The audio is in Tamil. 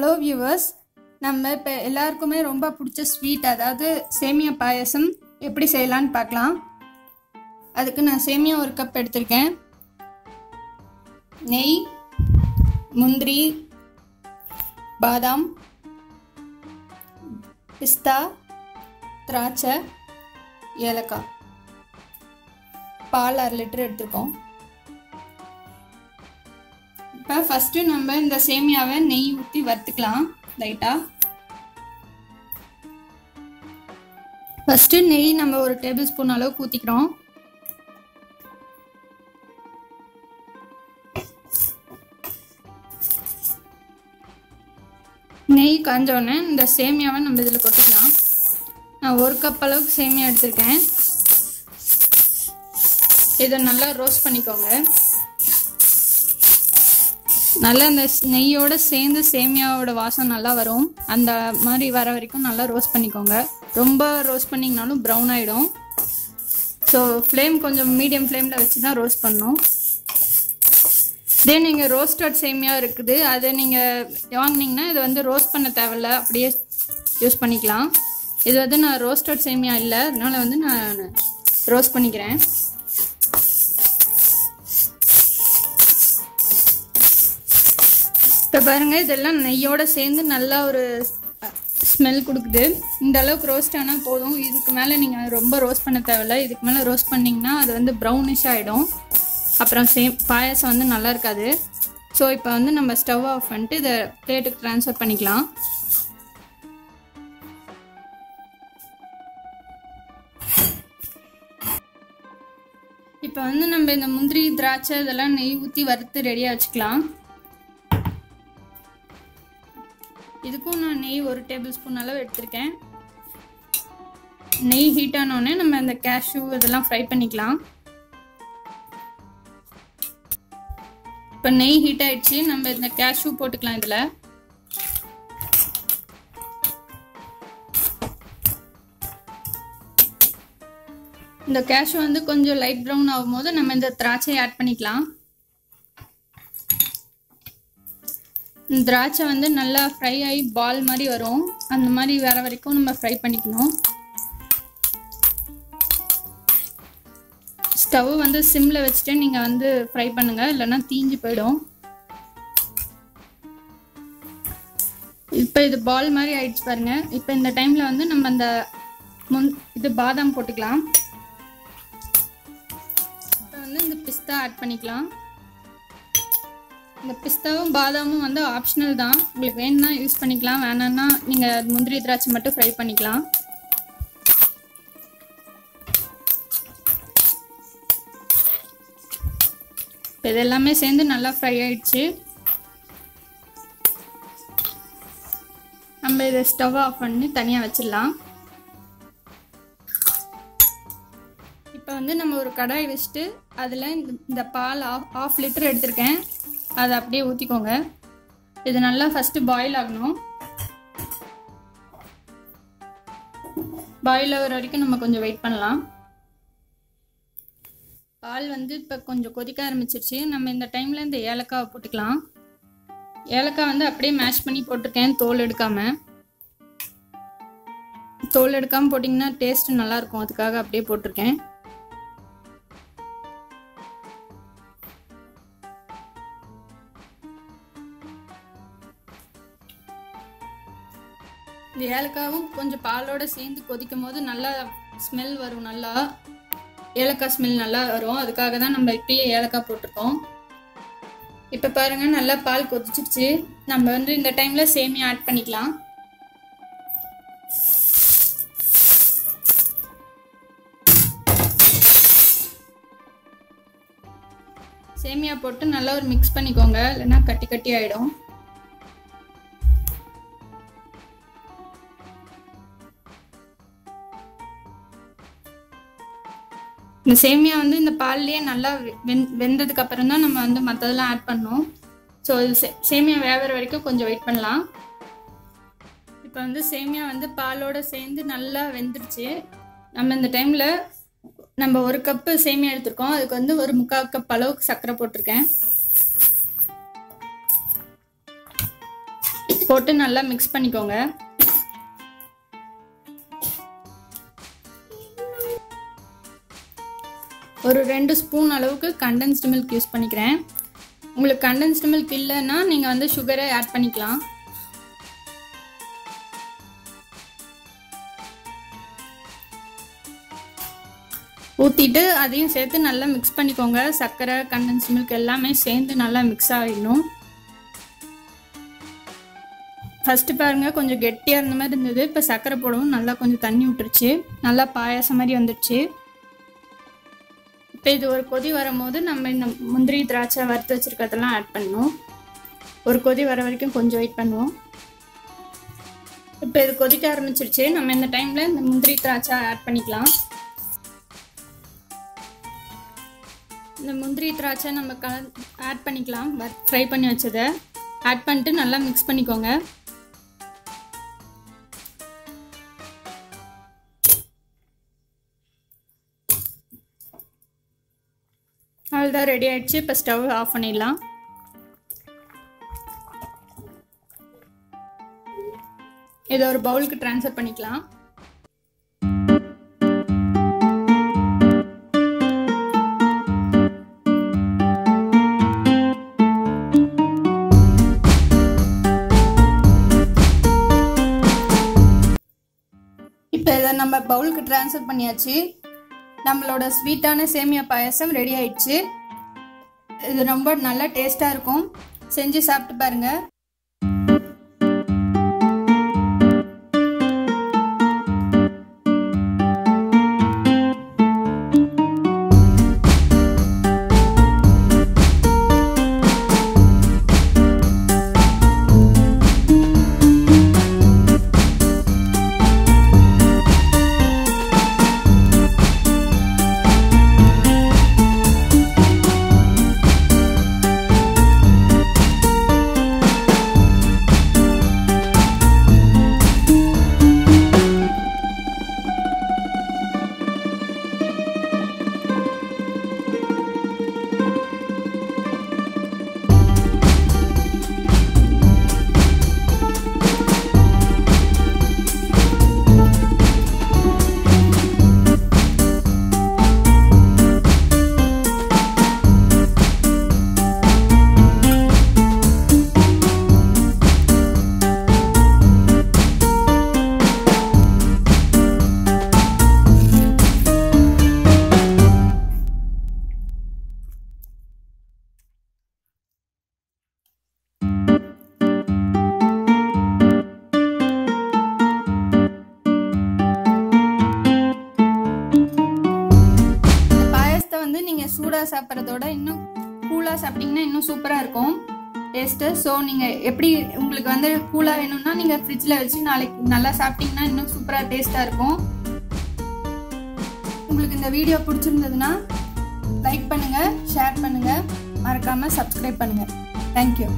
ஹலோ வியூவர்ஸ், நம்ம இப்போ எல்லாருக்குமே ரொம்ப பிடிச்ச ஸ்வீட், அதாவது சேமியா பாயசம் எப்படி செய்யலான்னு பார்க்கலாம். அதுக்கு நான் சேமியா 1 கப் எடுத்திருக்கேன். நெய், முந்திரி, பாதாம், பிஸ்தா, திராட்சை, ஏலக்காய், பால் 1/2 லிட்டர் எடுத்துருக்கோம். இப்போ ஃபஸ்ட்டு நம்ம இந்த சேமியாவை நெய் ஊற்றி வறுத்துக்கலாம் லைட்டாக. ஃபஸ்ட்டு நெய் நம்ம 1 டேபிள் ஸ்பூன் அளவுக்கு ஊற்றிக்கிறோம். நெய் காஞ்சோடனே இந்த சேமியாவை நம்ம இதில் கொட்டிக்கலாம். நான் 1 கப் அளவுக்கு சேமியா எடுத்திருக்கேன். இதை நல்லா ரோஸ்ட் பண்ணிக்கோங்க. நல்லா இந்த நெய்யோடு சேர்ந்து சேமியாவோட வாசம் நல்லா வரும். அந்த மாதிரி வர வரைக்கும் நல்லா ரோஸ்ட் பண்ணிக்கோங்க. ரொம்ப ரோஸ்ட் பண்ணிங்கனாலும் ப்ரௌன் ஆகிடும். ஸோ ஃப்ளேம் கொஞ்சம் மீடியம் ஃப்ளேமில் வச்சு தான் ரோஸ்ட் பண்ணணும். இதே நீங்கள் ரோஸ்டட் சேமியா இருக்குது, அதை நீங்கள் வாங்கினீங்கன்னா இதை வந்து ரோஸ்ட் பண்ண தேவையில்ல, அப்படியே யூஸ் பண்ணிக்கலாம். இது வந்து நான் ரோஸ்டட் சேமியா இல்லை, அதனால் வந்து நான் ரோஸ்ட் பண்ணிக்கிறேன். இப்போ பாருங்கள், இதெல்லாம் நெய்யோடு சேர்ந்து நல்லா ஒரு ஸ்மெல் கொடுக்குது. இந்த அளவுக்கு ரோஸ்ட் ஆனால் போதும். இதுக்கு மேலே நீங்கள் ரொம்ப ரோஸ்ட் பண்ண தேவையில்ல. இதுக்கு மேலே ரோஸ்ட் பண்ணிங்கன்னா அது வந்து ப்ரௌனிஷ் ஆகிடும். அப்புறம் பாயாசம் வந்து நல்லா இருக்காது. ஸோ இப்போ வந்து நம்ம ஸ்டவ் ஆஃப் பண்ணிட்டு இதை பிளேட்டுக்கு ட்ரான்ஸ்ஃபர் பண்ணிக்கலாம். இப்போ வந்து நம்ம இந்த முந்திரி, திராட்சை இதெல்லாம் நெய் ஊற்றி வறுத்து ரெடியாக வச்சுக்கலாம். இதுக்கும் நான் நெய் 1 டேபிள் ஸ்பூன் அளவு எடுத்திருக்கேன். நெய் ஹீட் ஆனோடனே நம்ம இந்த கேஷ்யூ இதெல்லாம் ஃப்ரை பண்ணிக்கலாம். இப்போ நெய் ஹீட் ஆயிடுச்சு, நம்ம இந்த கேஷ்யூ போட்டுக்கலாம். இதில் இந்த கேஷ்யூ வந்து கொஞ்சம் லைட் ப்ரௌன் ஆகும்போது நம்ம இந்த திராட்சையை ஆட் பண்ணிக்கலாம். திராட்சை வந்து நல்லா ஃப்ரை ஆகி பால் மாதிரி வரும். அந்த மாதிரி வர வரைக்கும் நம்ம ஃப்ரை பண்ணிக்கணும். ஸ்டவ் வந்து சிம்மில் வச்சுட்டு நீங்கள் வந்து ஃப்ரை பண்ணுங்கள், இல்லைன்னா தீஞ்சு போயிடும். இப்போ இது பால் மாதிரி ஆயிடுச்சு பாருங்கள். இப்போ இந்த டைமில் வந்து நம்ம அந்த இது பாதாம் போட்டுக்கலாம். இப்போ வந்து இந்த பிஸ்தா ஆட் பண்ணிக்கலாம். இந்த பிஸ்தாவும் பாதாமும் வந்து ஆப்ஷனல் தான். உங்களுக்கு வேணும்னா யூஸ் பண்ணிக்கலாம், வேணான்னா நீங்கள் முந்திரி திராட்சை மட்டும் ஃப்ரை பண்ணிக்கலாம். இப்போ இது எல்லாமே சேர்ந்து நல்லா ஃப்ரை ஆயிடுச்சு. நம்ம இதை ஸ்டவ் ஆஃப் பண்ணி தனியாக வச்சிடலாம். இப்போ வந்து நம்ம ஒரு கடாய் வச்சுட்டு அதில் இந்த பால் 1/2 லிட்டர் எடுத்திருக்கேன், அதை அப்படியே ஊற்றிக்கோங்க. இது நல்லா ஃபஸ்ட்டு பாயில் ஆகணும். பாயில் ஆகிற வரைக்கும் நம்ம கொஞ்சம் வெயிட் பண்ணலாம். பால் வந்து இப்போ கொஞ்சம் கொதிக்க ஆரம்பிச்சிருச்சு. நம்ம இந்த டைமில் இந்த ஏலக்காவை போட்டுக்கலாம். ஏலக்காய் வந்து அப்படியே மேஷ் பண்ணி போட்டிருக்கேன், தோல் எடுக்காமல். தோல் எடுக்காமல் போட்டிங்கன்னா டேஸ்ட்டு நல்லாயிருக்கும், அதுக்காக அப்படியே போட்டிருக்கேன். இந்த ஏலக்காவும் கொஞ்சம் பாலோடு சேர்ந்து கொதிக்கும் போது நல்லா ஸ்மெல் வரும். நல்லா ஏலக்காய் ஸ்மெல் நல்லா வரும். அதுக்காக தான் நம்ம இப்பயே ஏலக்காய் போட்டிருக்கோம். இப்போ பாருங்கள், நல்லா பால் கொதிச்சிருச்சு. நம்ம வந்து இந்த டைமில் சேமியா ஆட் பண்ணிக்கலாம். சேமியா போட்டு நல்லா ஒரு மிக்ஸ் பண்ணிக்கோங்க, இல்லைன்னா கட்டி கட்டி ஆகிடும். இந்த சேமியா வந்து இந்த பால்லையே நல்லா வெந்ததுக்கு அப்புறம் தான் நம்ம வந்து மற்றதெல்லாம் ஆட் பண்ணோம். ஸோ சேமியா வேகிற வரைக்கும் கொஞ்சம் வெயிட் பண்ணலாம். இப்போ வந்து சேமியா வந்து பாலோடு சேர்ந்து நல்லா வெந்துடுச்சு. நம்ம இந்த டைமில் நம்ம 1 கப்பு சேமியா எடுத்துருக்கோம், அதுக்கு வந்து ஒரு 3/4 கப் அளவுக்கு சர்க்கரை போட்டிருக்கேன். போட்டு நல்லா மிக்ஸ் பண்ணிக்கோங்க. ஒரு 2 ஸ்பூன் அளவுக்கு கண்டென்ஸ்டு மில்க் யூஸ் பண்ணிக்கிறேன். உங்களுக்கு கண்டென்ஸ்டு மில்க் இல்லைன்னா நீங்கள் வந்து சுகரை ஆட் பண்ணிக்கலாம். ஊற்றிட்டு அதையும் சேர்த்து நல்லா மிக்ஸ் பண்ணிக்கோங்க. சர்க்கரை, கண்டென்ஸ்டு மில்க் எல்லாமே சேர்ந்து நல்லா மிக்ஸ் ஆகிடணும். ஃபஸ்ட்டு பாருங்கள், கொஞ்சம் கெட்டியாக இருந்த மாதிரி இருந்தது. இப்போ சர்க்கரை போடவும் நல்லா கொஞ்சம் தண்ணி விட்டுருச்சு. நல்லா பாயாசம் மாதிரி வந்துடுச்சு. இப்போ இது ஒரு கொதி வரும்போது நம்ம இந்த முந்திரி திராட்சை வறுத்து வச்சுருக்கிறதெல்லாம் ஆட் பண்ணணும். ஒரு கொதி வர வரைக்கும் கொஞ்சம் வெயிட் பண்ணுவோம். இப்போ இது கொதிக்க ஆரம்பிச்சிருச்சு. நம்ம இந்த டைமில் இந்த முந்திரி திராட்சை ஆட் பண்ணிக்கலாம். இந்த முந்திரி திராட்சை நம்ம ஆட் பண்ணிக்கலாம். ஃப்ரை பண்ணி வச்சதை ஆட் பண்ணிட்டு நல்லா மிக்ஸ் பண்ணிக்கோங்க. அவ்வளோதான், ரெடி ஆகிடுச்சு. இப்போ ஸ்டவ் ஆஃப் பண்ணிடலாம். இதை ஒரு பவுலுக்கு ட்ரான்ஸ்ஃபர் பண்ணிக்கலாம். இப்போ இதை நம்ம பவுலுக்கு ட்ரான்ஸ்ஃபர் பண்ணியாச்சு. நம்மளோட ஸ்வீட்டான சேமியா பாயாசம் ரெடி ஆயிடுச்சு. இது ரொம்ப நல்லா டேஸ்டாக இருக்கும். செஞ்சு சாப்பிட்டு பாருங்கள். நீங்கள் சூடாக சாப்பிட்றதோட இன்னும் கூலாக சாப்பிட்டிங்கன்னா இன்னும் சூப்பராக இருக்கும் டேஸ்ட்டு. ஸோ நீங்கள் எப்படி உங்களுக்கு வந்து கூலாக வேணும்னா நீங்கள் ஃப்ரிட்ஜில் வச்சு நாளைக்கு நல்லா சாப்பிட்டிங்கன்னா இன்னும் சூப்பராக டேஸ்ட்டாக இருக்கும். உங்களுக்கு இந்த வீடியோ பிடிச்சிருந்ததுன்னா லைக் பண்ணுங்கள், ஷேர் பண்ணுங்கள், மறக்காமல் சப்ஸ்கிரைப் பண்ணுங்கள். தேங்க்யூ.